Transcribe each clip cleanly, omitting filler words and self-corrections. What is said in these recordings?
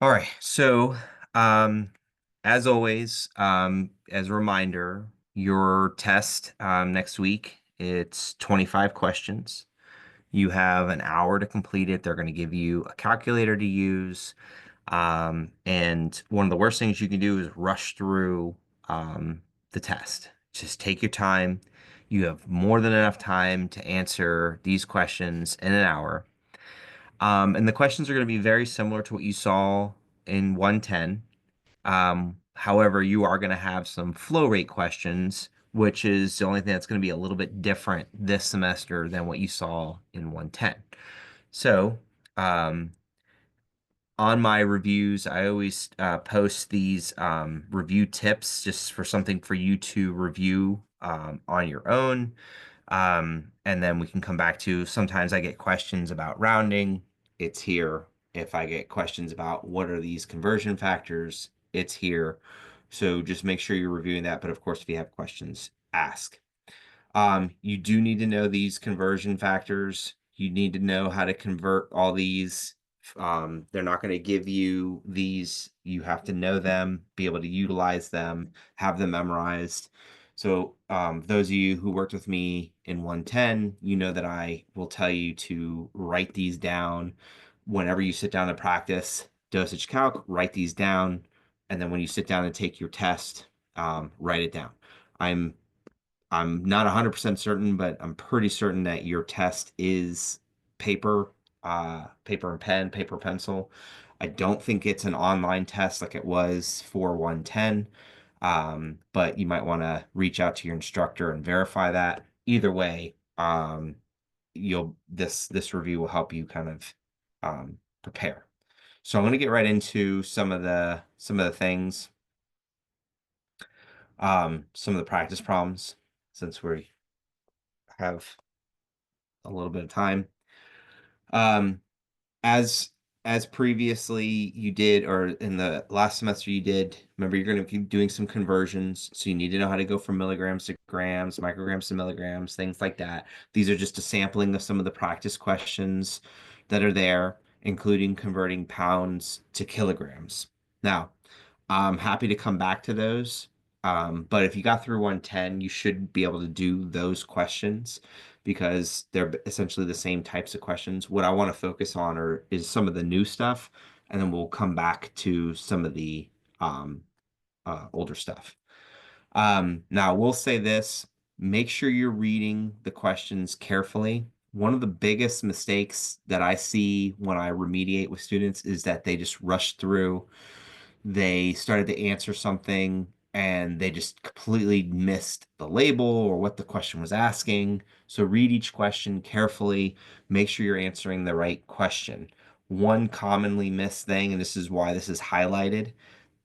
All right. So, as always, as a reminder, your test next week, it's 25 questions. You have an hour to complete it. They're going to give you a calculator to use. And one of the worst things you can do is rush through the test. Just take your time. You have more than enough time to answer these questions in an hour. And the questions are going to be very similar to what you saw in 110. However, you are going to have some flow rate questions, which is the only thing that's going to be a little bit different this semester than what you saw in 110. So, on my reviews, I always post these review tips just for something for you to review on your own. And then we can come back to sometimes I get questions about rounding. It's here. If I get questions about what are these conversion factors, it's here. So just make sure you're reviewing that. But of course, if you have questions, ask. You do need to know these conversion factors. You need to know how to convert all these. They're not going to give you these. You have to know them, be able to utilize them, have them memorized. So those of you who worked with me in 110, you know that I will tell you to write these down whenever you sit down to practice dosage calc, write these down. And then when you sit down and take your test, write it down. I'm not 100% certain, but I'm pretty certain that your test is paper, paper and pen, paper pencil. I don't think it's an online test like it was for 110, but you might want to reach out to your instructor and verify that. Either way, this review will help you kind of prepare. So I'm going to get right into some of the things, some of the practice problems, since we have a little bit of time. Um, as previously you did, or in the last semester you did, remember you're going to be doing some conversions, so you need to know how to go from milligrams to grams, micrograms to milligrams, things like that. These are just a sampling of some of the practice questions that are there, including converting pounds to kilograms. Now, I'm happy to come back to those. But if you got through 110, you should be able to do those questions because they're essentially the same types of questions. What I want to focus on is some of the new stuff, and then we'll come back to some of the older stuff. Now, we'll say this, make sure you're reading the questions carefully. One of the biggest mistakes that I see when I remediate with students is that they just rush through. They started to answer something and they just completely missed the label or what the question was asking. So read each question carefully. Make sure you're answering the right question. One commonly missed thing, and this is why this is highlighted,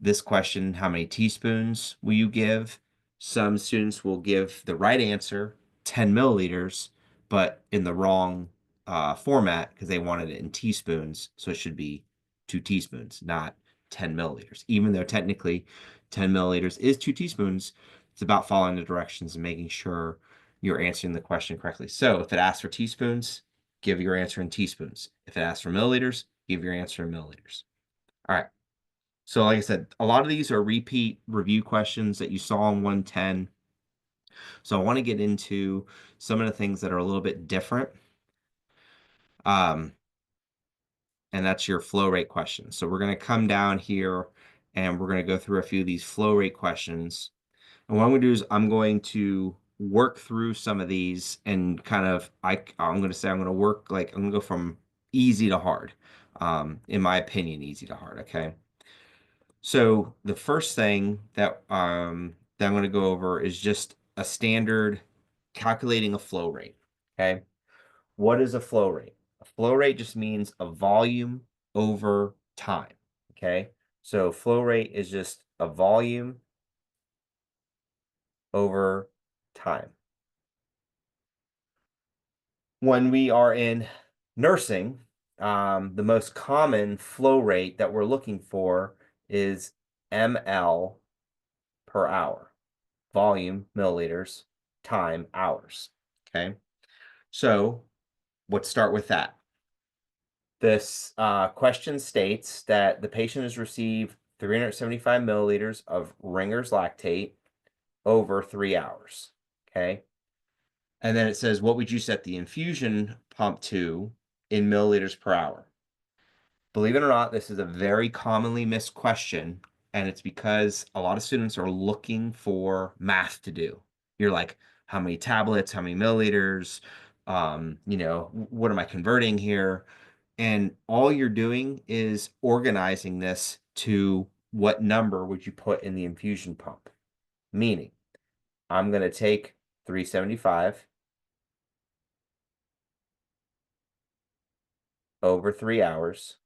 this question, how many teaspoons will you give? Some students will give the right answer, 10 milliliters, but in the wrong format because they wanted it in teaspoons. So it should be 2 teaspoons, not 10 milliliters. Even though technically 10 milliliters is 2 teaspoons, it's about following the directions and making sure you're answering the question correctly. So if it asks for teaspoons, give your answer in teaspoons. If it asks for milliliters, give your answer in milliliters. All right. So like I said, a lot of these are repeat review questions that you saw in 110. So I want to get into some of the things that are a little bit different. And that's your flow rate question. So we're going to come down here and we're going to go through a few of these flow rate questions. And what I'm going to do is I'm going to work through some of these and kind of, I'm going to say I'm going to work, like, I'm going to go from easy to hard. In my opinion, easy to hard, okay? So the first thing that I'm going to go over is just a standard calculating a flow rate, okay? What is a flow rate? A flow rate just means a volume over time, okay? So flow rate is just a volume over time. When we are in nursing, the most common flow rate that we're looking for is ml per hour, volume, milliliters, time, hours, okay? So let's start with that. This question states that the patient has received 375 milliliters of Ringer's lactate over 3 hours. Okay. And then it says, what would you set the infusion pump to in milliliters per hour? Believe it or not, this is a very commonly missed question, and it's because a lot of students are looking for math to do. You're like, how many tablets, how many milliliters, what am I converting here? And all you're doing is organizing this to what number would you put in the infusion pump? Meaning, I'm going to take 375 over 3 hours.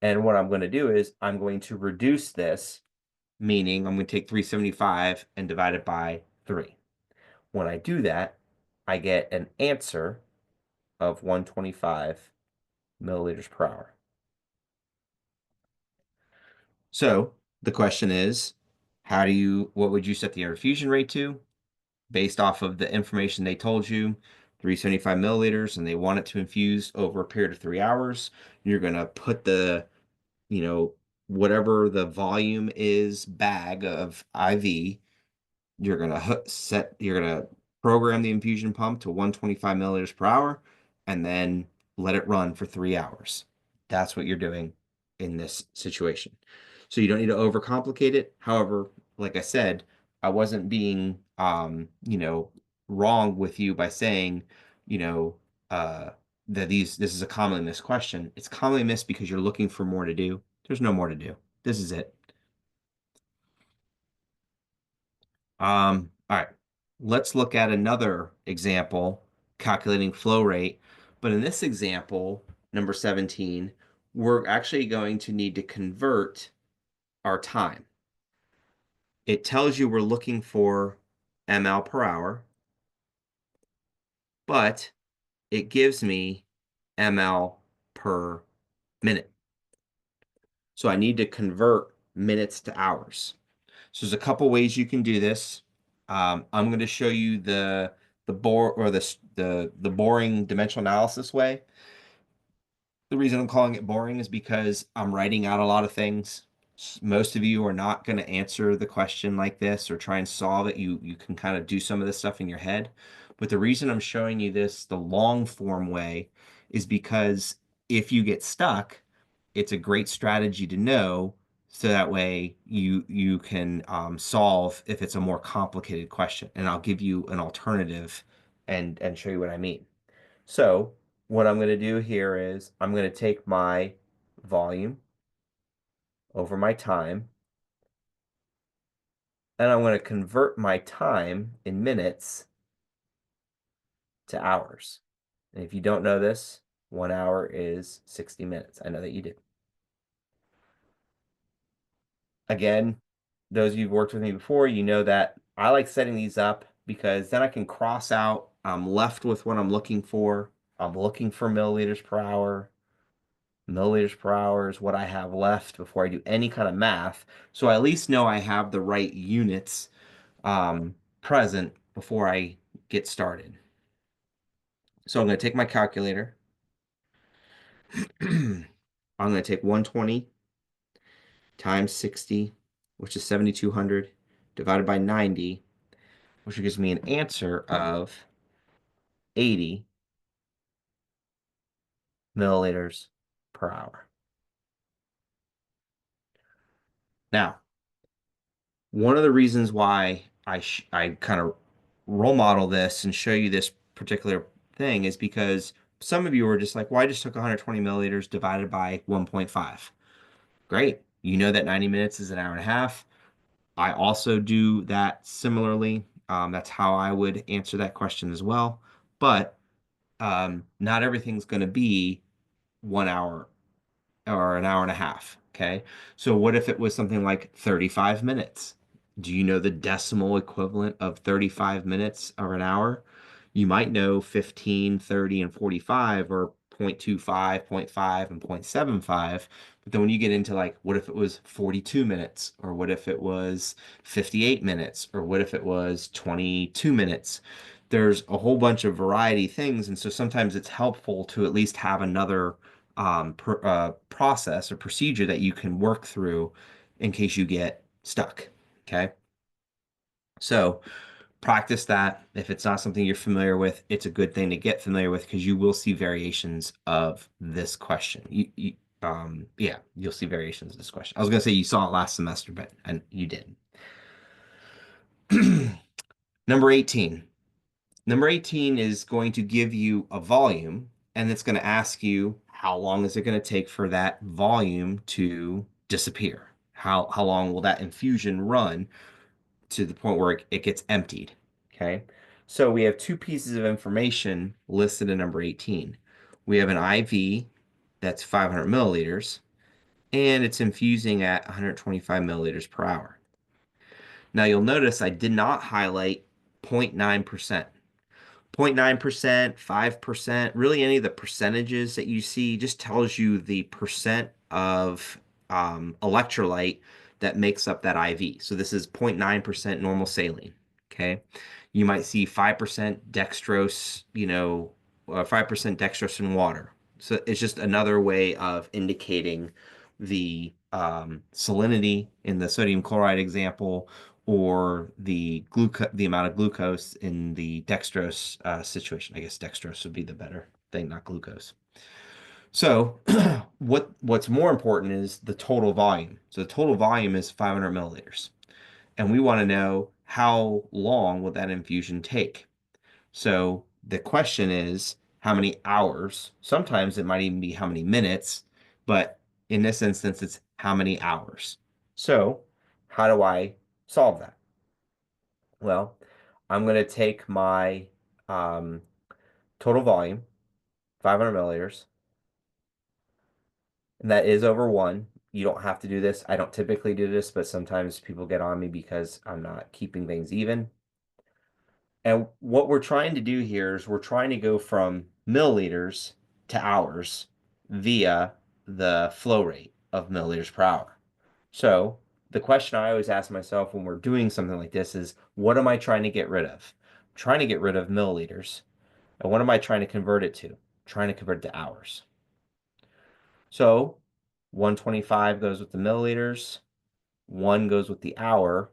And what I'm going to do is I'm going to reduce this, meaning I'm going to take 375 and divide it by 3. When I do that, I get an answer of 125 milliliters per hour. So the question is, what would you set the infusion rate to? Based off of the information they told you, 375 milliliters, and they want it to infuse over a period of 3 hours. You're going to put the, whatever the volume is bag of IV, you're gonna program the infusion pump to 125 milliliters per hour, and then let it run for 3 hours. That's what you're doing in this situation. So you don't need to overcomplicate it. However, like I said, I wasn't being, wrong with you by saying, you know, uh, this is a commonly missed question. It's commonly missed because you're looking for more to do. There's no more to do. This is it. All right, let's look at another example, calculating flow rate. But in this example, number 17, we're actually going to need to convert our time. It tells you we're looking for ml per hour, but it gives me ml per minute. So I need to convert minutes to hours. So there's a couple ways you can do this. I'm going to show you the boring dimensional analysis way. The reason I'm calling it boring is because I'm writing out a lot of things. Most of you are not going to answer the question like this or try and solve it. You can kind of do some of this stuff in your head. But the reason I'm showing you this the long form way is because if you get stuck, it's a great strategy to know so that way you can solve if it's a more complicated question. And I'll give you an alternative and show you what I mean. So what I'm going to do here is I'm going to take my volume over my time, and I'm going to convert my time in minutes to hours. And if you don't know this, 1 hour is 60 minutes. I know that you do. Again, those of you who've worked with me before, you know that I like setting these up because then I can cross out, I'm left with what I'm looking for. I'm looking for milliliters per hour. Milliliters per hour is what I have left before I do any kind of math. So I at least know I have the right units present before I get started. So I'm going to take my calculator. I'm going to take 120 times 60, which is 7,200, divided by 90, which gives me an answer of 80 milliliters per hour. Now, one of the reasons why I kind of role model this and show you this particular thing is because some of you are just like, well, I just took 120 milliliters divided by 1.5. Great. You know that 90 minutes is an hour and a half. I also do that similarly. That's how I would answer that question as well. But not everything's going to be 1 hour or an hour and a half. Okay. So what if it was something like 35 minutes? Do you know the decimal equivalent of 35 minutes or an hour? You might know 15, 30, and 45 or 0.25, 0.5, and 0.75. But then when you get into like, what if it was 42 minutes? Or what if it was 58 minutes? Or what if it was 22 minutes? there's a whole bunch of variety things, and so sometimes it's helpful to at least have another process or procedure that you can work through in case you get stuck. Okay, so practice that. If it's not something you're familiar with, it's a good thing to get familiar with because you will see variations of this question. Yeah, you'll see variations of this question. I was gonna say you saw it last semester, but and you did. Number 18. Number 18 is going to give you a volume, and it's going to ask you how long is it going to take for that volume to disappear? How long will that infusion run to the point where it gets emptied? Okay. So we have two pieces of information listed in number 18. We have an IV that's 500 milliliters, and it's infusing at 125 milliliters per hour. Now you'll notice I did not highlight 0.9%. 0.9%, 5%, really any of the percentages that you see just tells you the percent of electrolyte that makes up that IV. So this is 0.9% normal saline. Okay. You might see 5% dextrose, 5% dextrose in water. So it's just another way of indicating the salinity in the sodium chloride example or the amount of glucose in the dextrose situation. I guess dextrose would be the better thing, not glucose. So what's more important is the total volume. So the total volume is 500 milliliters. And we want to know how long will that infusion take? So the question is how many hours? Sometimes it might even be how many minutes, but in this instance, it's how many hours. So how do I solve that? Well, I'm going to take my um, total volume, 500 milliliters, and that is over one. You don't have to do this. I don't typically do this, but sometimes people get on me because I'm not keeping things even. And what we're trying to do here is we're trying to go from milliliters to hours via the flow rate of milliliters per hour. So the question I always ask myself when we're doing something like this is, what am I trying to get rid of? I'm trying to get rid of milliliters. And what am I trying to convert it to? I'm trying to convert it to hours. So 125 goes with the milliliters, 1 goes with the hour,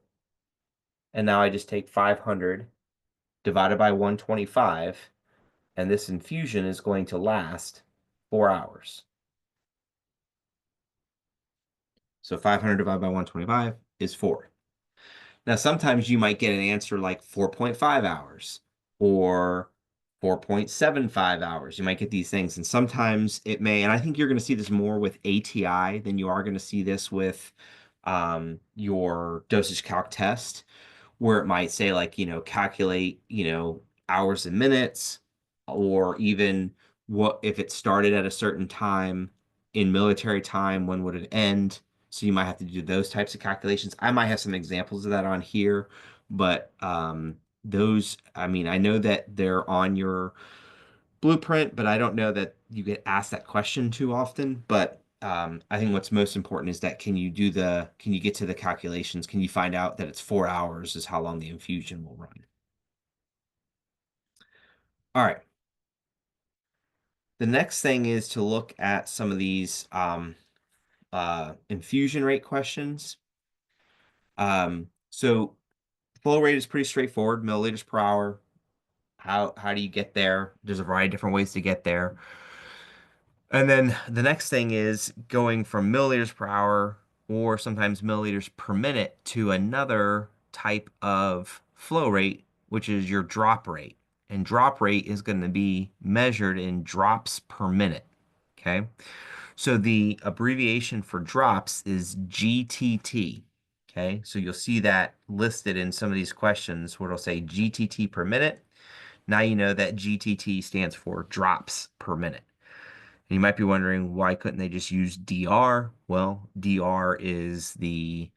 and now I just take 500 divided by 125, and this infusion is going to last 4 hours. So 500 divided by 125 is 4. Now, sometimes you might get an answer like 4.5 hours or 4.75 hours. You might get these things, and sometimes it may, and I think you're going to see this more with ATI than you are going to see this with your dosage calc test, where it might say like, calculate, hours and minutes, or even what if it started at a certain time in military time, when would it end? So you might have to do those types of calculations. I might have some examples of that on here, but those, I mean, I know that they're on your blueprint, but I don't know that you get asked that question too often. But I think what's most important is that can you get to the calculations? Can you find out that it's 4 hours is how long the infusion will run? All right. The next thing is to look at some of these infusion rate questions. So flow rate is pretty straightforward, milliliters per hour. How do you get there? There's a variety of different ways to get there. And then the next thing is going from milliliters per hour or sometimes milliliters per minute to another type of flow rate, which is your drop rate. And drop rate is going to be measured in drops per minute. Okay. So the abbreviation for drops is GTT. Okay. So you'll see that listed in some of these questions where it'll say GTT per minute. Now you know that GTT stands for drops per minute. And you might be wondering, why couldn't they just use DR? Well, DR is the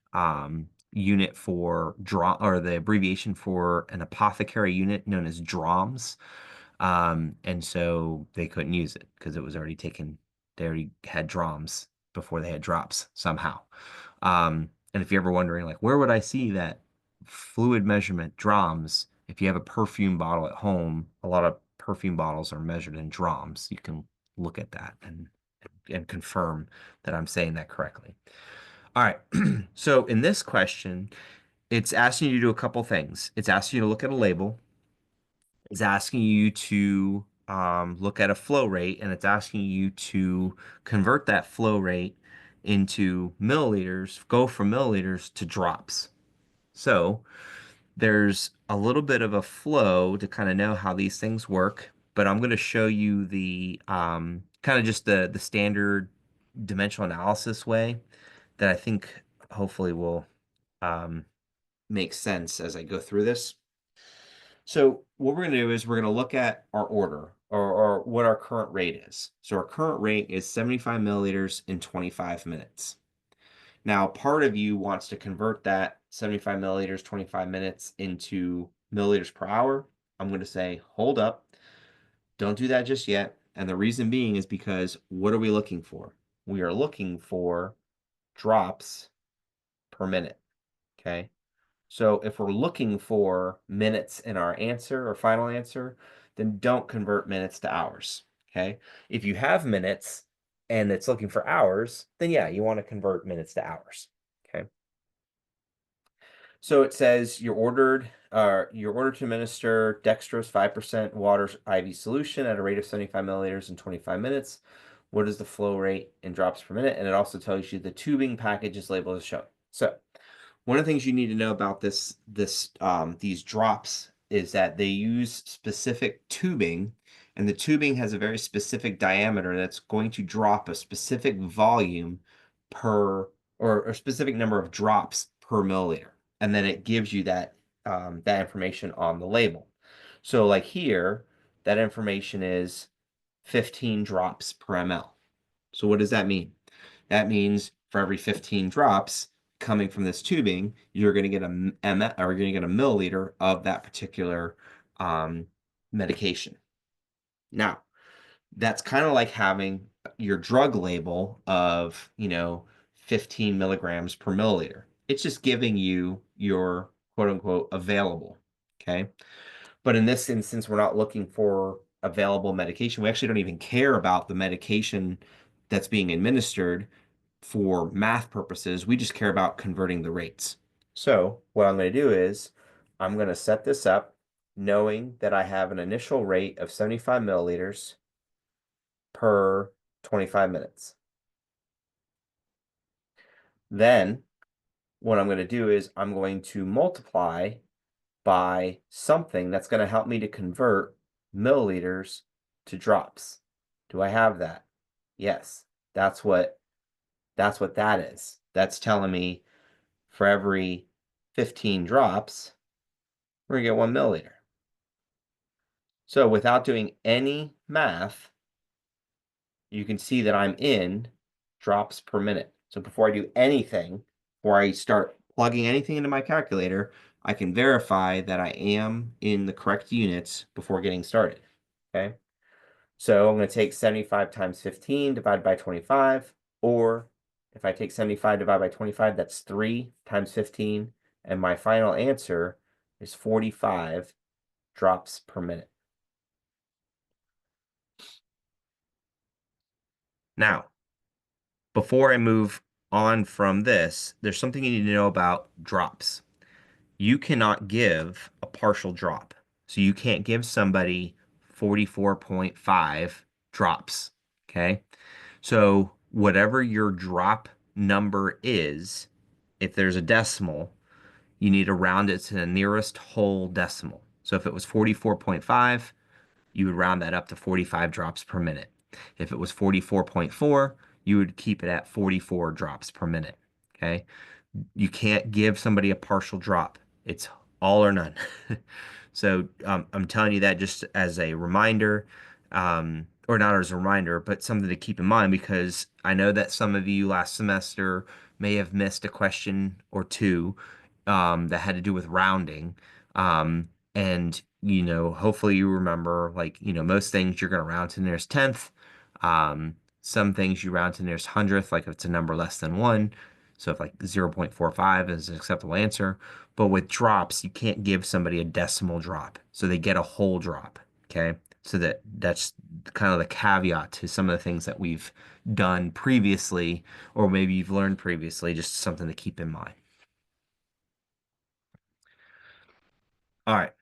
unit for or the abbreviation for an apothecary unit known as DROMS. And so they couldn't use it because it was already taken. They already had DROMS before they had drops somehow. And if you're ever wondering, like, where would I see that fluid measurement DROMS? if you have a perfume bottle at home, a lot of perfume bottles are measured in drams. You can look at that and confirm that I'm saying that correctly. All right. So in this question, it's asking you to do a couple things. It's asking you to look at a label. It's asking you to look at a flow rate, and it's asking you to convert that flow rate into milliliters, go from milliliters to drops. So there's a little bit of a flow to kind of know how these things work, but I'm going to show you the kind of just the standard dimensional analysis way that I think hopefully will um, make sense as I go through this. So what we're going to do is we're going to look at our order or what our current rate is. So our current rate is 75 milliliters in 25 minutes. Now, part of you wants to convert that 75 milliliters, 25 minutes into milliliters per hour. I'm going to say, hold up, don't do that just yet. And the reason being is because what are we looking for? We are looking for drops per minute. Okay. So if we're looking for minutes in our answer or final answer, then don't convert minutes to hours. Okay. If you have minutes and it's looking for hours, then yeah, you want to convert minutes to hours. Okay. So it says you're ordered to administer dextrose 5% water IV solution at a rate of 75 milliliters in 25 minutes. What is the flow rate in drops per minute? And it also tells you the tubing package is labeled as shown. So one of the things you need to know about these drops is that they use specific tubing, and the tubing has a very specific diameter that's going to drop a specific volume per or a specific number of drops per milliliter, and then it gives you that information on the label. So like here, that information is 15 drops per ml. So what does that mean? That means for every 15 drops coming from this tubing, you're going to get you're going to get a milliliter of that particular medication. Now, that's kind of like having your drug label of, 15 milligrams per milliliter. It's just giving you your quote unquote available. Okay. But in this instance, we're not looking for available medication. We actually don't even care about the medication that's being administered for math purposes. We just care about converting the rates. So what I'm going to do is I'm going to set this up knowing that I have an initial rate of 75 milliliters per 25 minutes. Then what I'm going to do is I'm going to multiply by something that's going to help me to convert milliliters to drops. Do I have that? Yes. That's what that is. That's telling me for every 15 drops, we're going to get 1 milliliter. So without doing any math, you can see that I'm in drops per minute. So before I do anything, before I start plugging anything into my calculator, I can verify that I am in the correct units before getting started. Okay. So I'm going to take 75 times 15 divided by 25, or if I take 75 divided by 25, that's 3 times 15, and my final answer is 45 drops per minute. Now, before I move on from this, there's something you need to know about drops. You cannot give a partial drop. So you can't give somebody 44.5 drops, okay? So whatever your drop number is, if there's a decimal, you need to round it to the nearest whole decimal. So if it was 44.5, you would round that up to 45 drops per minute. If it was 44.4, you would keep it at 44 drops per minute, okay? You can't give somebody a partial drop. It's all or none. So I'm telling you that just as a reminder, or not as a reminder, but something to keep in mind because I know that some of you last semester may have missed a question or two that had to do with rounding. And, hopefully you remember, like, most things you're going to round to the nearest tenth. Some things you round to the nearest hundredth, like if it's a number less than one. So if like 0.45 is an acceptable answer, but with drops, you can't give somebody a decimal drop. So they get a whole drop. Okay. So that's kind of the caveat to some of the things that we've done previously, or maybe you've learned previously, just something to keep in mind. All right.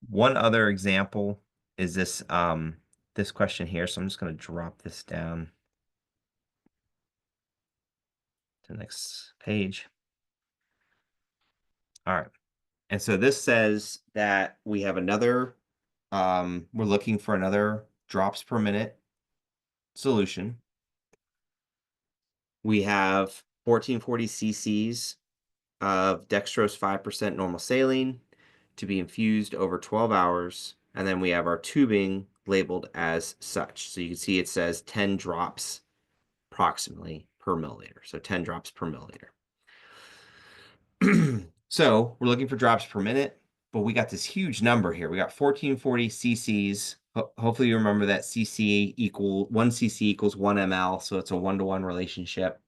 One other example is this question here. So I'm just going to drop this down to the next page. All right. And so this says that we have another, we're looking for another drops per minute solution. We have 1440 cc's of dextrose 5% normal saline to be infused over 12 hours. And then we have our tubing labeled as such. So you can see it says 10 drops approximately per milliliter. So 10 drops per milliliter. So we're looking for drops per minute, but we got this huge number here. We got 1440 cc's. Hopefully you remember that 1 cc equals 1 ml. So it's a 1-to-1 relationship.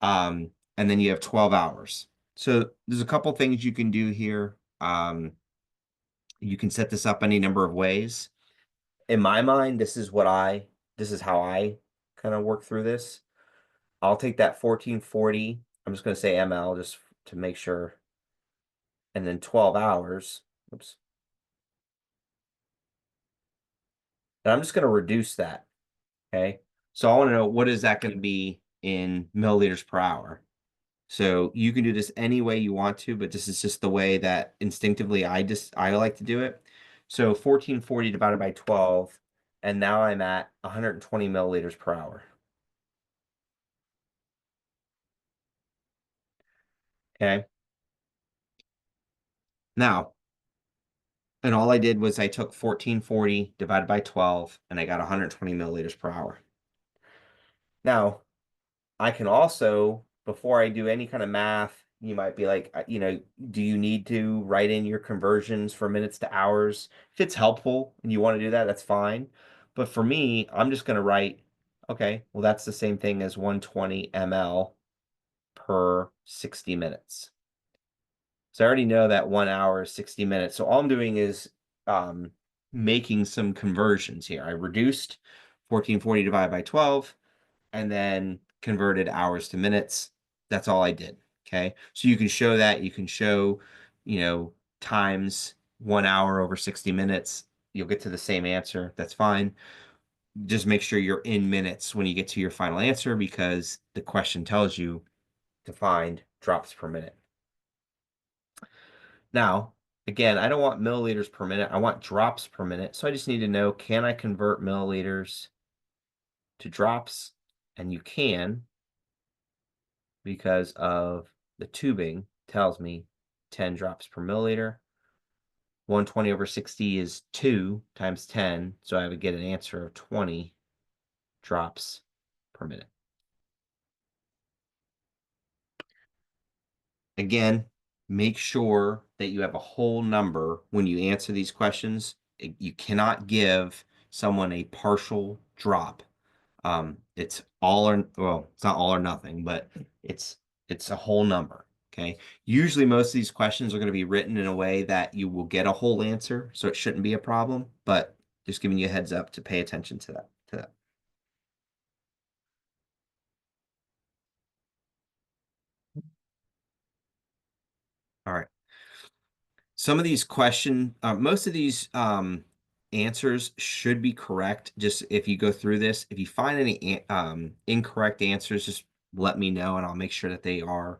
And then you have 12 hours. So there's a couple things you can do here. You can set this up any number of ways. In my mind, this is how I kind of work through this. I'll take that 1440. I'm just going to say ml just to make sure. And then 12 hours. Oops. And I'm just going to reduce that. Okay. So I want to know, what is that going to be in milliliters per hour? So you can do this any way you want to, but this is just the way that instinctively I like to do it. So 1440 divided by 12, and now I'm at 120 milliliters per hour. Okay. Now, and all I did was I took 1440 divided by 12, and I got 120 milliliters per hour. Now, I can also, before I do any kind of math, you might be like, do you need to write in your conversions for minutes to hours? If it's helpful and you want to do that, that's fine. But for me, I'm just going to write, okay, well, that's the same thing as 120 ml per 60 minutes. So I already know that 1 hour is 60 minutes. So all I'm doing is making some conversions here. I reduced 1440 divided by 12 and then converted hours to minutes. That's all I did. Okay. So you can show that. You can show, times 1 hour over 60 minutes. You'll get to the same answer. That's fine. Just make sure you're in minutes when you get to your final answer, because the question tells you to find drops per minute. Now, again, I don't want milliliters per minute. I want drops per minute. So I just need to know, can I convert milliliters to drops? And you can, because of the tubing tells me 10 drops per milliliter. 120 over 60 is 2 times 10. So I would get an answer of 20 drops per minute. Again, make sure that you have a whole number when you answer these questions. You cannot give someone a partial drop. It's all or, well, it's not all or nothing, but it's a whole number. Okay. Usually most of these questions are going to be written in a way that you will get a whole answer, so it shouldn't be a problem, but just giving you a heads up to pay attention to that. All right. Some of these most of these answers should be correct. Just if you go through this, if you find any incorrect answers, just let me know and I'll make sure that they are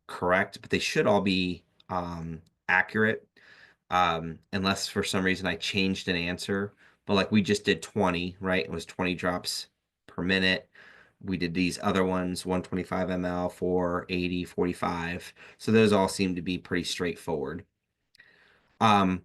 correct. But they should all be accurate, unless for some reason I changed an answer. But like we just did 20, right? It was 20 drops per minute. We did these other ones, 125 ml, 4, 80, 45. So those all seem to be pretty straightforward. Um,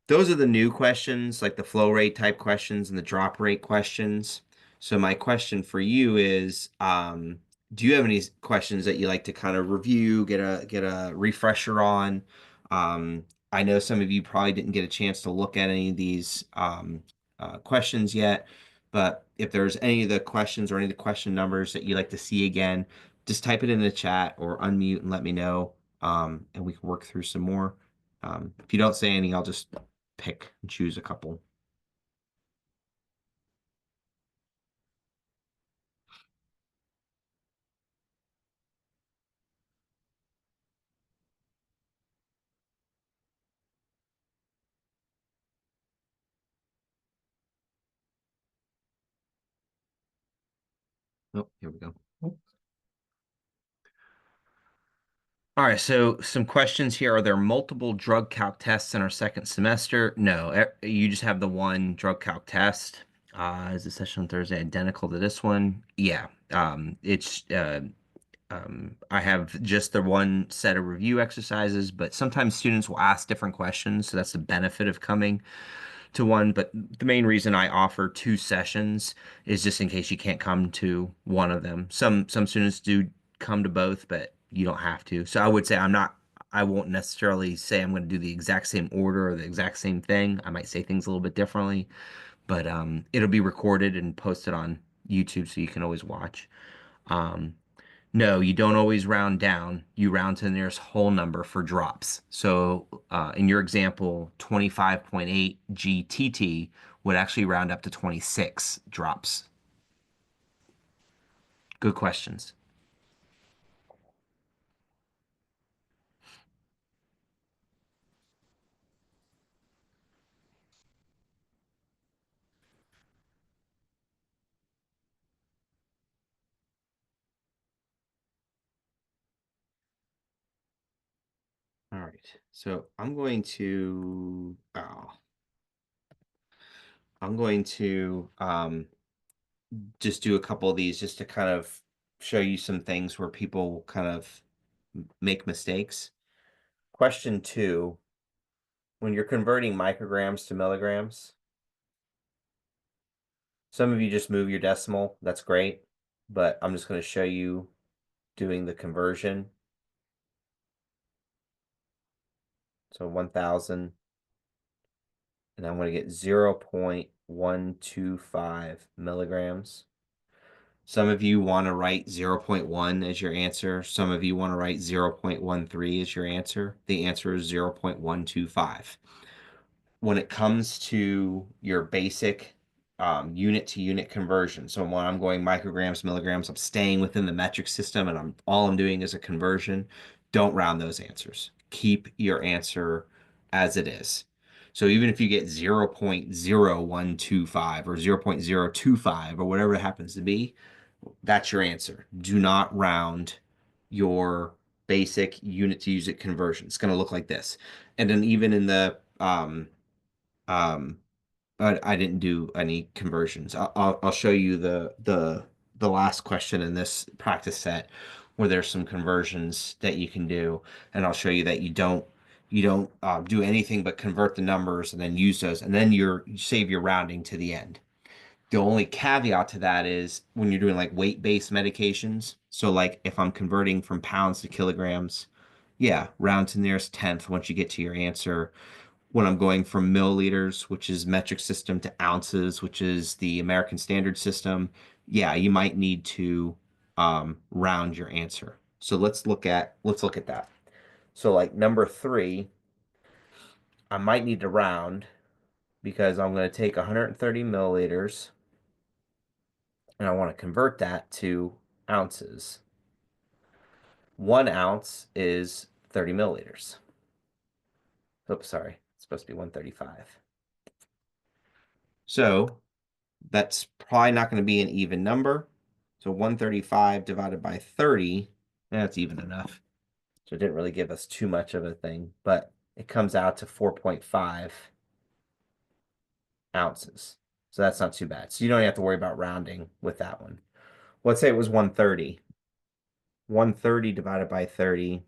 those are the new questions, like the flow rate type questions and the drop rate questions. So my question for you is, do you have any questions that you like to kind of review, get a refresher on? I know some of you probably didn't get a chance to look at any of these questions yet, but if there's any of the questions or any of the question numbers that you like to see again, just type it in the chat or unmute and let me know, and we can work through some more. If you don't say any, I'll just pick and choose a couple. Oh, here we go. All right, so some questions here. Are there multiple drug calc tests in our second semester? No, you just have the one drug calc test. Is the session on Thursday identical to this one? Yeah, I have just the one set of review exercises, but sometimes students will ask different questions, so that's the benefit of coming to one. But the main reason I offer two sessions is just in case you can't come to one of them. Some students do come to both, but you don't have to. So I would say I won't necessarily say I'm going to do the exact same order or the exact same thing. I might say things a little bit differently, but it'll be recorded and posted on YouTube so you can always watch. Um, no, you don't always round down. You round to the nearest whole number for drops. So in your example, 25.8 GTT would actually round up to 26 drops. Good questions. All right. So I'm going to just do a couple of these just to kind of show you some things where people kind of make mistakes. Question 2, when you're converting micrograms to milligrams, some of you just move your decimal. That's great. But I'm just going to show you doing the conversion. So 1,000. And I'm going to get 0.125 milligrams. Some of you want to write 0.1 as your answer. Some of you want to write 0.13 as your answer. The answer is 0.125. When it comes to your basic unit to unit conversion, so when I'm going micrograms, milligrams, I'm staying within the metric system and all I'm doing is a conversion. Don't round those answers. Keep your answer as it is. So even if you get 0.0125 or 0.025 or whatever it happens to be, that's your answer. Do not round your basic unit to unit conversion. It's going to look like this. And then even in the um, I didn't do any conversions. I'll show you the last question in this practice set where there's some conversions that you can do, and I'll show you that you don't do anything but convert the numbers and then use those, and then you save your rounding to the end. The only caveat to that is when you're doing like weight-based medications. So like if I'm converting from pounds to kilograms, yeah, round to the nearest tenth once you get to your answer. When I'm going from milliliters, which is metric system, to ounces, which is the American Standard System, yeah, you might need to round your answer. So let's look at that. So like number 3, I might need to round because I'm going to take 130 milliliters and I want to convert that to ounces. 1 ounce is 30 milliliters. Oops, sorry. It's supposed to be 135. So that's probably not going to be an even number. So 135 divided by 30, that's even enough. So it didn't really give us too much of a thing, but it comes out to 4.5 ounces. So that's not too bad. So you don't have to worry about rounding with that one. Let's say it was 130. 130 divided by 30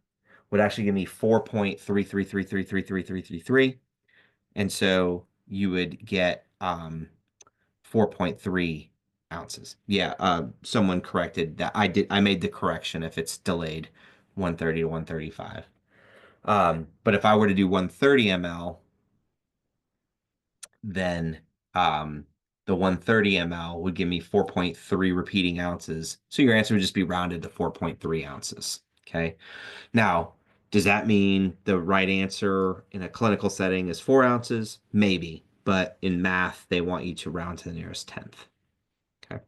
would actually give me 4.333333333. And so you would get 4.3 ounces. Yeah, someone corrected that. I made the correction if it's delayed 130 to 135. But if I were to do 130 ml, then the 130 ml would give me 4.3 repeating ounces. So your answer would just be rounded to 4.3 ounces. Okay. Now, does that mean the right answer in a clinical setting is 4 ounces? Maybe, but in math, they want you to round to the nearest tenth. Okay.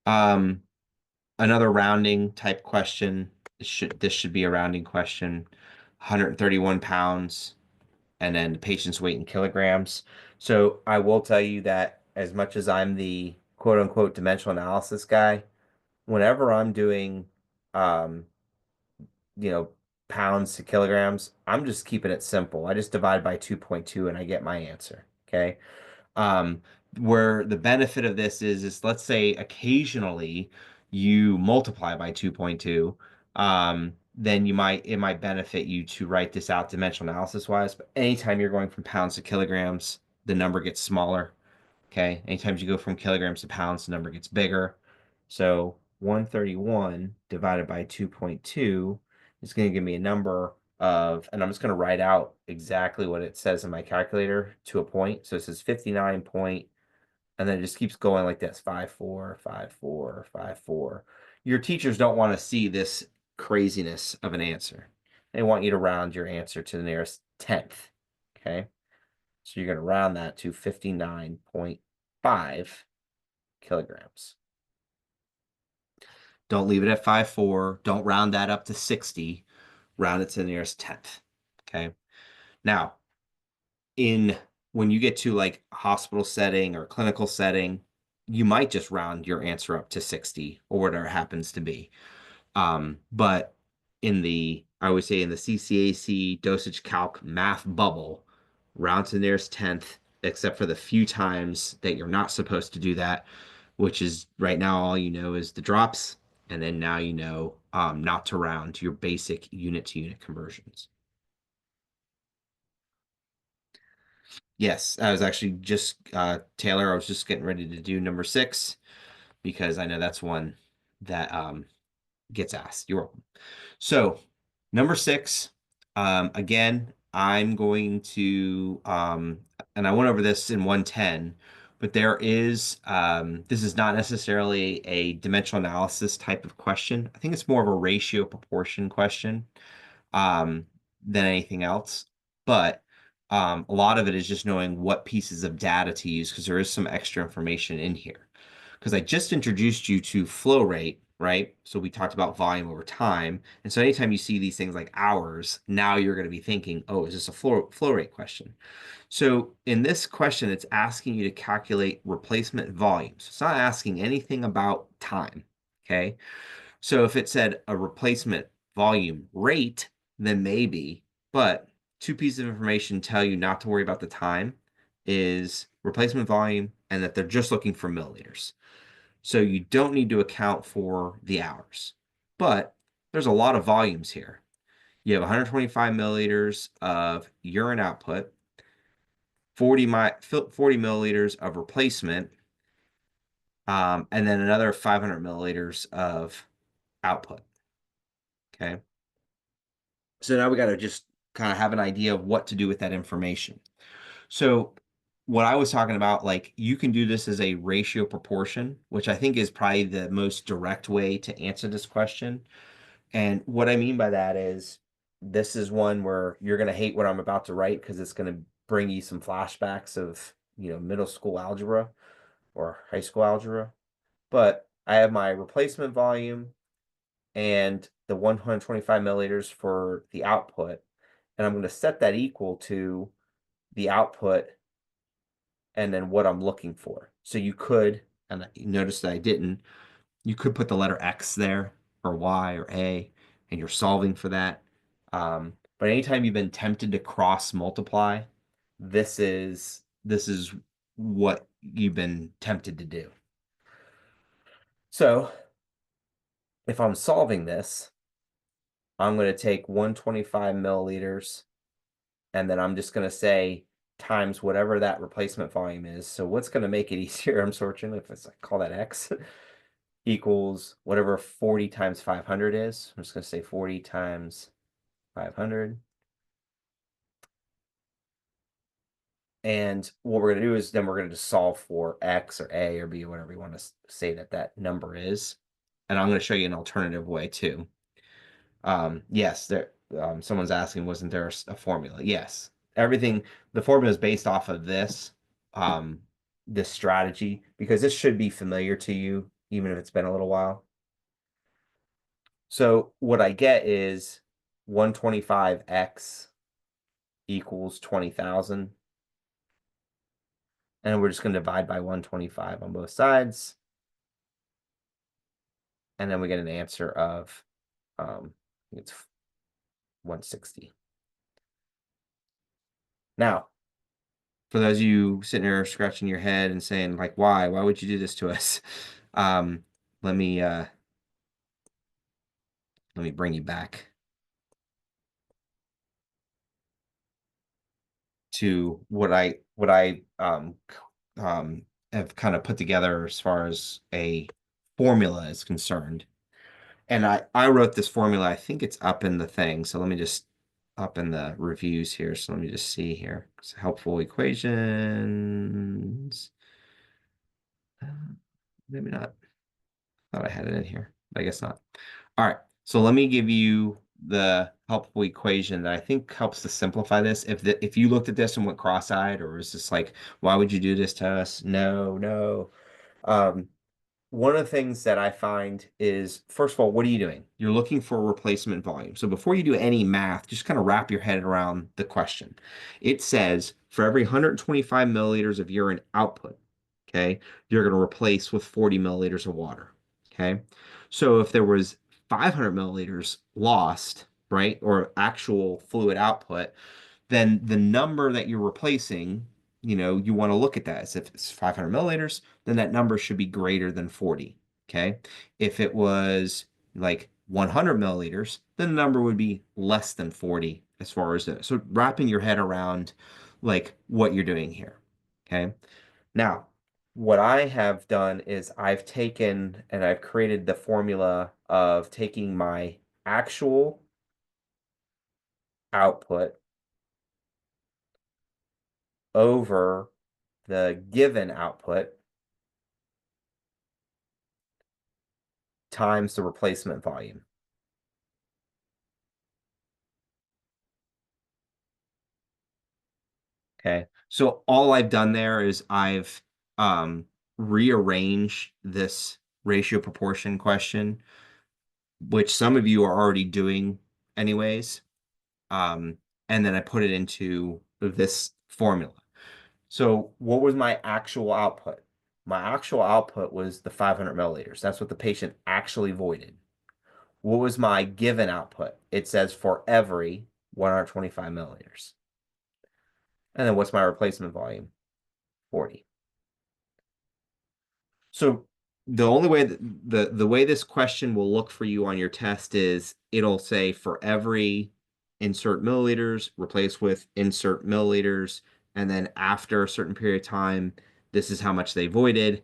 Um, Another rounding type question. This should be a rounding question. 131 pounds, and then the patient's weight in kilograms. So I will tell you that as much as I'm the quote unquote dimensional analysis guy, whenever I'm doing um, you know, pounds to kilograms, I'm just keeping it simple. I just divide by 2.2 and I get my answer. Okay. Um, where the benefit of this is let's say occasionally you multiply by 2.2, then it might benefit you to write this out dimensional analysis wise. But anytime you're going from pounds to kilograms, the number gets smaller. Okay. Anytime you go from kilograms to pounds, the number gets bigger. So 131 divided by 2.2 is going to give me a number of, and I'm just going to write out exactly what it says in my calculator to a point. So it says 59 point, and then it just keeps going like this, 54, 54, 54. Your teachers don't want to see this craziness of an answer. They want you to round your answer to the nearest tenth. Okay. So you're going to round that to 59.5 kilograms. Don't leave it at 5.4. Don't round that up to 60. Round it to the nearest tenth. Okay. Now, in when you get to like hospital setting or clinical setting, you might just round your answer up to 60 or whatever it happens to be. But I would say in the CCAC dosage calc math bubble, round to the nearest tenth, except for the few times that you're not supposed to do that, which is right now all you know is the drops, and then now you know not to round to your basic unit to unit conversions. Yes, I was actually just Taylor, I was just getting ready to do number 6 because I know that's one that gets asked. You're welcome. So, number 6, again, I'm going to, and I went over this in 110, but this is not necessarily a dimensional analysis type of question. I think it's more of a ratio proportion question um, than anything else. But a lot of it is just knowing what pieces of data to use because there is some extra information in here. Because I just introduced you to flow rate, right? So we talked about volume over time. And so anytime you see these things like hours, now you're going to be thinking, oh, is this a flow rate question? So in this question, it's asking you to calculate replacement volumes. It's not asking anything about time, okay? So if it said a replacement volume rate, then maybe, but two pieces of information tell you not to worry about the time is replacement volume and that they're just looking for milliliters. So you don't need to account for the hours. But there's a lot of volumes here. You have 125 milliliters of urine output, 40 milliliters of replacement, and then another 500 milliliters of output. Okay. So now we got to just kind of have an idea of what to do with that information. So what I was talking about, like you can do this as a ratio proportion, which I think is probably the most direct way to answer this question. And what I mean by that is this is one where you're going to hate what I'm about to write because it's going to bring you some flashbacks of, middle school algebra or high school algebra. But I have my replacement volume and the 125 milliliters for the output. And I'm going to set that equal to the output and then what I'm looking for. So you could, and you notice that I didn't, you could put the letter X there or Y or A, and you're solving for that. But anytime you've been tempted to cross multiply, this is what you've been tempted to do. So if I'm solving this, I'm going to take 125 milliliters and then I'm just going to say times whatever that replacement volume is. So what's going to make it easier, unfortunately, if I call that X, equals whatever 40 times 500 is. I'm just going to say 40 times 500. And what we're going to do is then we're going to just solve for X or A or B or whatever you want to say that number is. And I'm going to show you an alternative way too. Yes, there. Someone's asking, wasn't there a formula? Yes, everything. The formula is based off of um, this strategy because this should be familiar to you, even if it's been a little while. So what I get is 125x equals 20,000. And we're just going to divide by 125 on both sides. And then we get an answer of, it's 160. Now, for those of you sitting there scratching your head and saying, like, why would you do this to us? Let me bring you back to what I have kind of put together as far as a formula is concerned. And I wrote this formula. I think it's up in the thing. So let me just up in the reviews here. So let me just see here. It's helpful equations. Maybe not. Thought I had it in here, but I guess not. All right. So let me give you the helpful equation that I think helps to simplify this. If you looked at this and went cross-eyed, or was just like, why would you do this to us? No, no. Um, One of the things that I find is, first of all, what are you doing? You're looking for a replacement volume. So before you do any math, just kind of wrap your head around the question. It says for every 125 milliliters of urine output, okay, you're going to replace with 40 milliliters of water, okay? So if there was 500 milliliters lost, right, or actual fluid output, then the number that you're replacing, you want to look at that as if it's 500 milliliters, then that number should be greater than 40. Okay. If it was like 100 milliliters, then the number would be less than 40 as far as that. So wrapping your head around like what you're doing here. Okay. Now, what I have done is I've taken and I've created the formula of taking my actual output over the given output times the replacement volume. Okay, so all I've done there is I've rearranged this ratio proportion question, which some of you are already doing anyways. And then I put it into this formula. So what was my actual output? My actual output was the 500 milliliters. That's what the patient actually voided. What was my given output? It says for every 125 milliliters. And then what's my replacement volume? 40. So the only way the way this question will look for you on your test is it'll say for every insert milliliters, replace with insert milliliters, and then after a certain period of time, this is how much they voided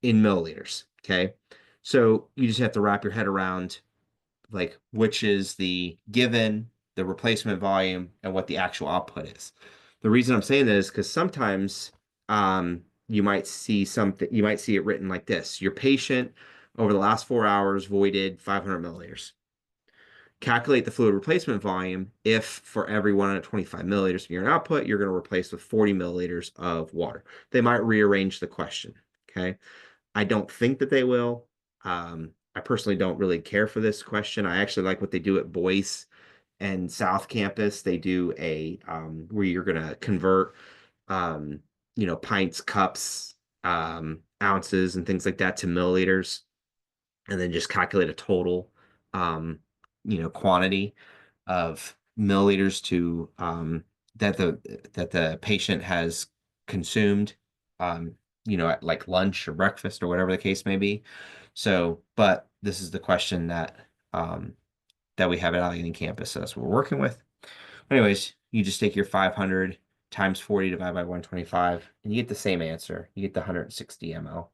in milliliters. Okay. So you just have to wrap your head around like which is the given, the replacement volume, and what the actual output is. The reason I'm saying that is because sometimes you might see something, you might see it written like this. Your patient over the last 4 hours voided 500 milliliters. Calculate the fluid replacement volume if for every 125 milliliters of urine output, you're going to replace with 40 milliliters of water. They might rearrange the question. Okay. I don't think that they will. I personally don't really care for this question. I actually like what they do at Boyce and South Campus. They do a where you're going to convert, pints, cups, ounces, and things like that to milliliters, and then just calculate a total, quantity of milliliters to that the patient has consumed, at like lunch or breakfast or whatever the case may be. So, but this is the question that we have at Allegheny campus. So that's what we're working with. Anyways, you just take your 500 times 40 divided by 125, and you get the same answer. You get the 160 ml.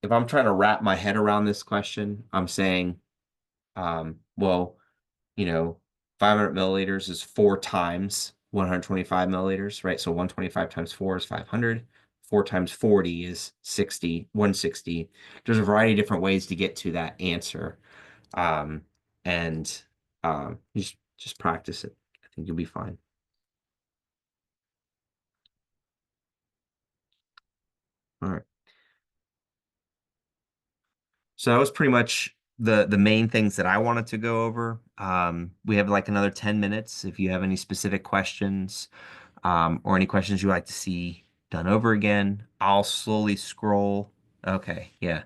If I'm trying to wrap my head around this question, I'm saying, well, 500 milliliters is 4 times 125 milliliters, right? So 125 times 4 is 500. 4 times 40 is 60, 160. There's a variety of different ways to get to that answer. Um, and just practice it. I think you'll be fine. All right. So that was pretty much the main things that I wanted to go over. We have like another 10 minutes. If you have any specific questions, or any questions you'd like to see done over again, I'll slowly scroll. Okay, yeah.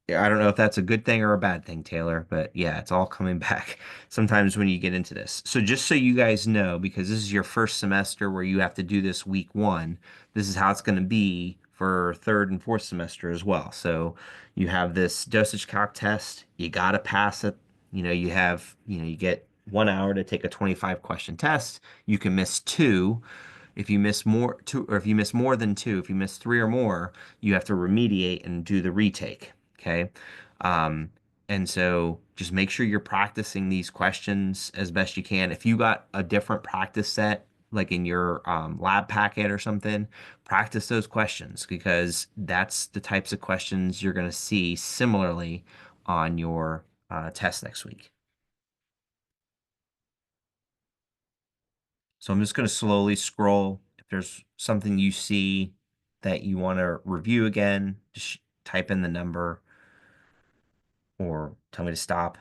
Yeah, I don't know if that's a good thing or a bad thing, Taylor, but yeah, it's all coming back sometimes when you get into this. So just so you guys know, because this is your first semester where you have to do this week one, this is how it's going to be for third and fourth semester as well. So you have this dosage calc test, you got to pass it. You get 1 hour to take a 25 question test. You can miss two. If you miss more two, or if you miss more than two, if you miss three or more, you have to remediate and do the retake. Okay. Um, and so just make sure you're practicing these questions as best you can. If you got a different practice set, like in your lab packet or something, practice those questions because that's the types of questions you're going to see similarly on your test next week. So I'm just going to slowly scroll. If there's something you see that you want to review again, just type in the number or tell me to stop.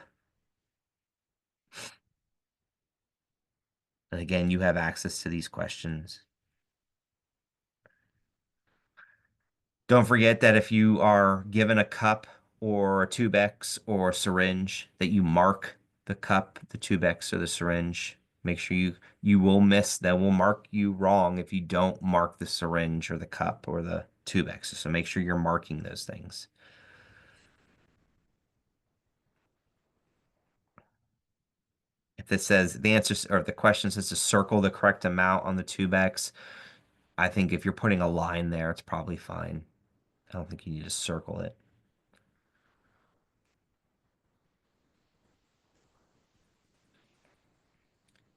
And again, you have access to these questions. Don't forget that if you are given a cup or a Tubex or a syringe, that you mark the cup, the Tubex, or the syringe. Make sure you will miss, that will mark you wrong if you don't mark the syringe or the cup or the Tubex. So make sure you're marking those things. If it says the answer or if the question says to circle the correct amount on the Tubex, I think if you're putting a line there, it's probably fine. I don't think you need to circle it.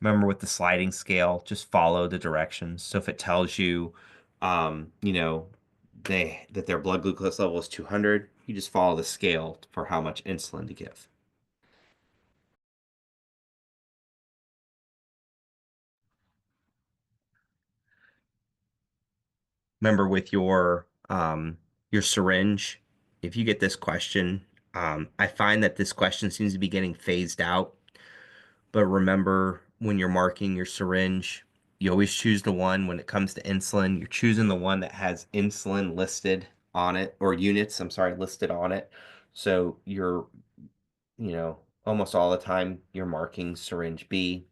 Remember with the sliding scale, just follow the directions. So if it tells you, you know, that their blood glucose level is 200, you just follow the scale for how much insulin to give. Remember with your syringe, if you get this question, I find that this question seems to be getting phased out. But remember, when you're marking your syringe, you always choose the one when it comes to insulin. You're choosing the one that has insulin listed on it, or units, I'm sorry, listed on it. So almost all the time you're marking syringe B.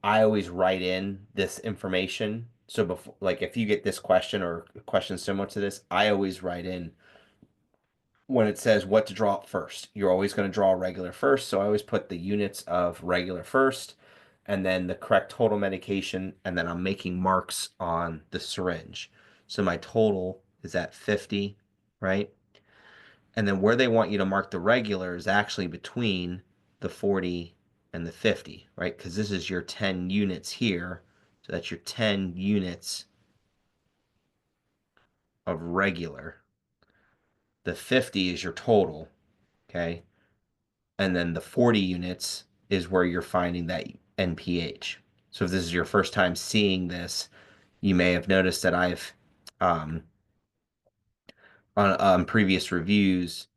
I always write in this information. So before, like if you get this question or a question similar to this, I always write in when it says what to draw first. You're always going to draw regular first. So I always put the units of regular first and then the correct total medication. And then I'm making marks on the syringe. So my total is at 50, right? And then where they want you to mark the regular is actually between the 40 and the 50, right? Because this is your 10 units here. So that's your 10 units of regular. The 50 is your total, okay? And then the 40 units is where you're finding that NPH. So if this is your first time seeing this, you may have noticed that I've um, on previous reviews,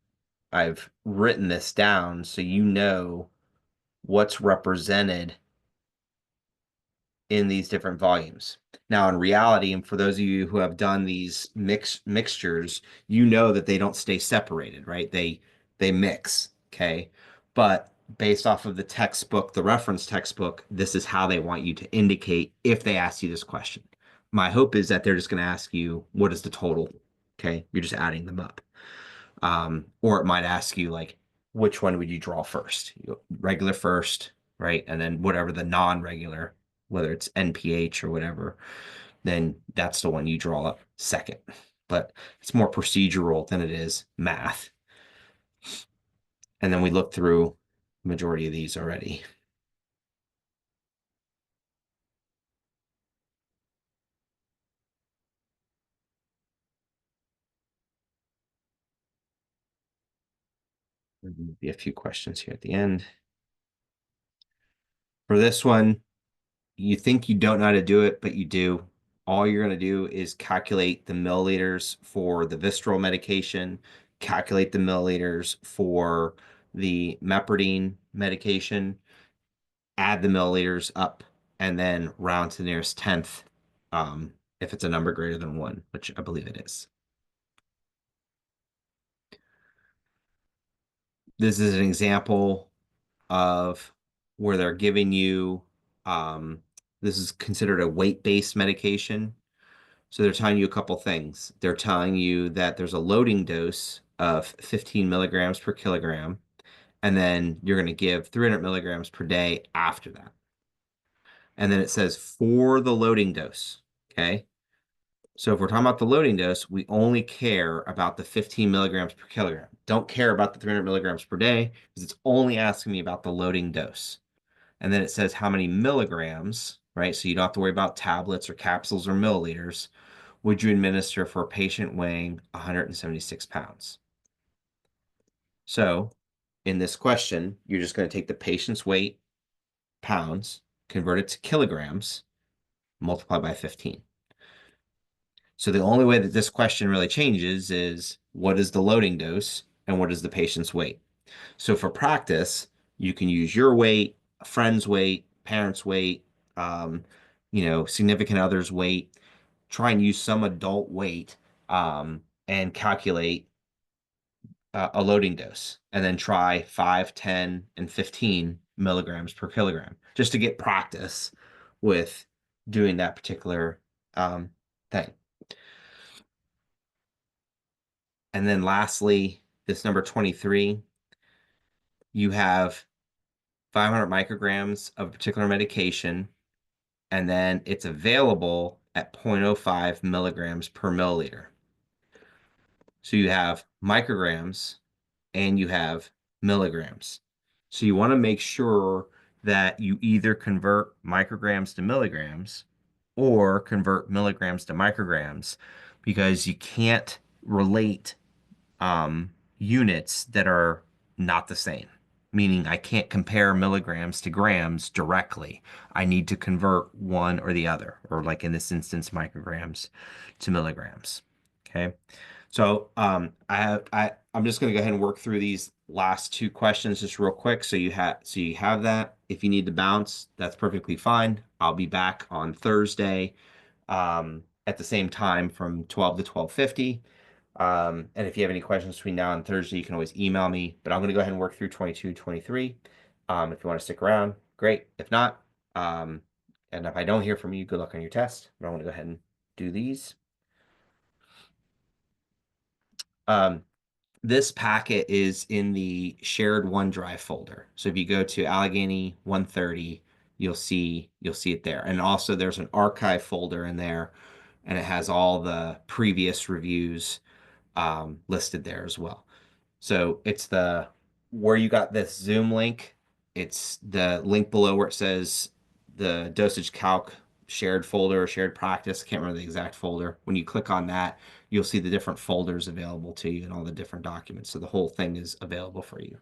I've written this down so you know what's represented in these different volumes. Now, in reality, and for those of you who have done these mixtures, you know that they don't stay separated, right? They mix, okay? But based off of the textbook, the reference textbook, this is how they want you to indicate if they ask you this question. My hope is that they're just going to ask you, what is the total? Okay, you're just adding them up. Or it might ask you like, which one would you draw first? Regular first, right? And then whatever the non-regular, whether it's NPH or whatever, then that's the one you draw up second. But it's more procedural than it is math. And then we looked through the majority of these already. There'll be a few questions here at the end. For this one, you think you don't know how to do it, but you do. All you're going to do is calculate the milliliters for the visceral medication, calculate the milliliters for the mepridine medication, add the milliliters up, and then round to the nearest tenth if it's a number greater than 1, which I believe it is. This is an example of where they're giving you, this is considered a weight-based medication. So they're telling you a couple things. They're telling you that there's a loading dose of 15 milligrams per kilogram, and then you're going to give 300 milligrams per day after that. And then it says for the loading dose, okay? So if we're talking about the loading dose, we only care about the 15 milligrams per kilogram. Don't care about the 300 milligrams per day because it's only asking me about the loading dose. And then it says how many milligrams, right? So you don't have to worry about tablets or capsules or milliliters would you administer for a patient weighing 176 pounds? So in this question, you're just going to take the patient's weight, pounds, convert it to kilograms, multiply by 15. So the only way that this question really changes is what is the loading dose and what is the patient's weight? So for practice, you can use your weight, a friend's weight, parents' weight, significant other's weight, try and use some adult weight and calculate a loading dose, and then try 5, 10, and 15 milligrams per kilogram just to get practice with doing that particular thing. And then lastly, this number 23, you have 500 micrograms of a particular medication, and then it's available at 0.05 milligrams per milliliter. So you have micrograms and you have milligrams. So you want to make sure that you either convert micrograms to milligrams or convert milligrams to micrograms because you can't relate units that are not the same. Meaning I can't compare milligrams to grams directly. I need to convert one or the other, or like in this instance, micrograms to milligrams. Okay. So I'm just going to go ahead and work through these last two questions just real quick. So you have that. If you need to bounce, that's perfectly fine. I'll be back on Thursday at the same time from 12 to 12:50. And if you have any questions between now and Thursday, you can always email me. But I'm going to go ahead and work through 22, 23. If you want to stick around, great. If not, and if I don't hear from you, good luck on your test. But I'm going to go ahead and do these. This packet is in the shared OneDrive folder. So if you go to Allegheny 130, you'll see it there. And also there's an archive folder in there, and it has all the previous reviews listed there as well. So it's where you got this Zoom link. It's the link below where it says the dosage calc shared folder or shared practice. I can't remember the exact folder. When you click on that, you'll see the different folders available to you and all the different documents. So the whole thing is available for you.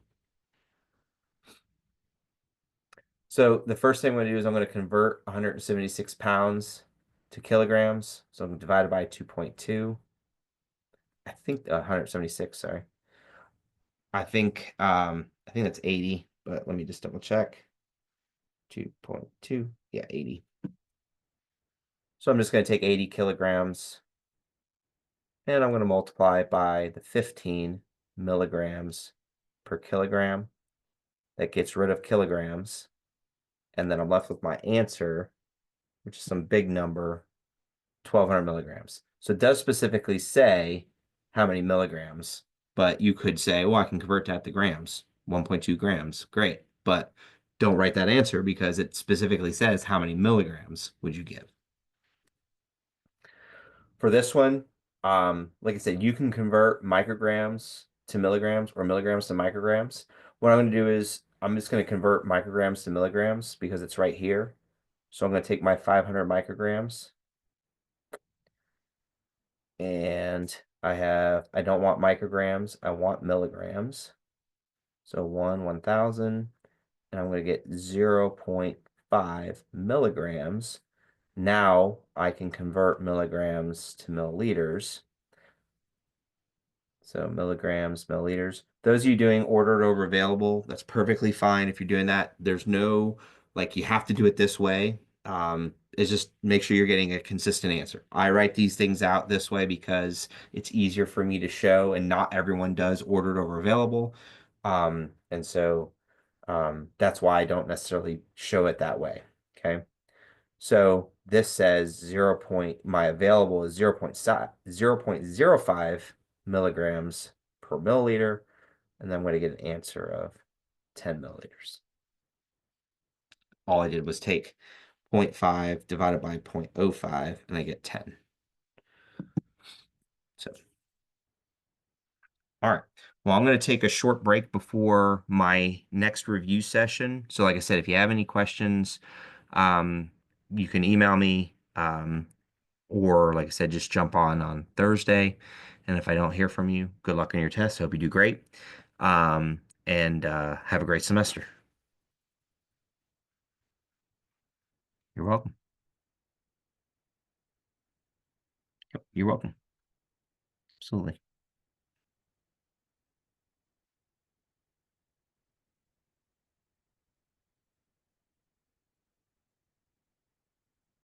So the first thing I'm going to do is I'm going to convert 176 pounds to kilograms. So I'm divided by 2.2. I think 176, sorry. I think that's 80, but let me just double check. 2.2, yeah, 80. So I'm just going to take 80 kilograms and I'm going to multiply by the 15 milligrams per kilogram. That gets rid of kilograms. And then I'm left with my answer, which is some big number, 1,200 milligrams. So it does specifically say how many milligrams, but you could say, well, I can convert that to grams, 1.2 grams. Great. But don't write that answer because it specifically says how many milligrams would you give. For this one, like I said, you can convert micrograms to milligrams or milligrams to micrograms. What I'm going to do is I'm just going to convert micrograms to milligrams because it's right here. So I'm going to take my 500 micrograms and I don't want micrograms, I want milligrams. So 1,000, and I'm going to get 0.5 milligrams. Now I can convert milligrams to milliliters. So milligrams, milliliters. Those of you doing ordered over available, that's perfectly fine if you're doing that. There's no, like, you have to do it this way. It's just make sure you're getting a consistent answer. I write these things out this way because it's easier for me to show, and not everyone does ordered over available. And so that's why I don't necessarily show it that way. Okay. So this says 0 point, my available is 0.05 milligrams per milliliter, and then I'm going to get an answer of 10 milliliters. All I did was take 0.5 divided by 0.05, and I get 10. So, all right. Well, I'm going to take a short break before my next review session. So like I said, if you have any questions, you can email me. Or like I said, just jump on Thursday. And if I don't hear from you, good luck on your test. Hope you do great. And have a great semester. You're welcome. Yep, you're welcome. Absolutely.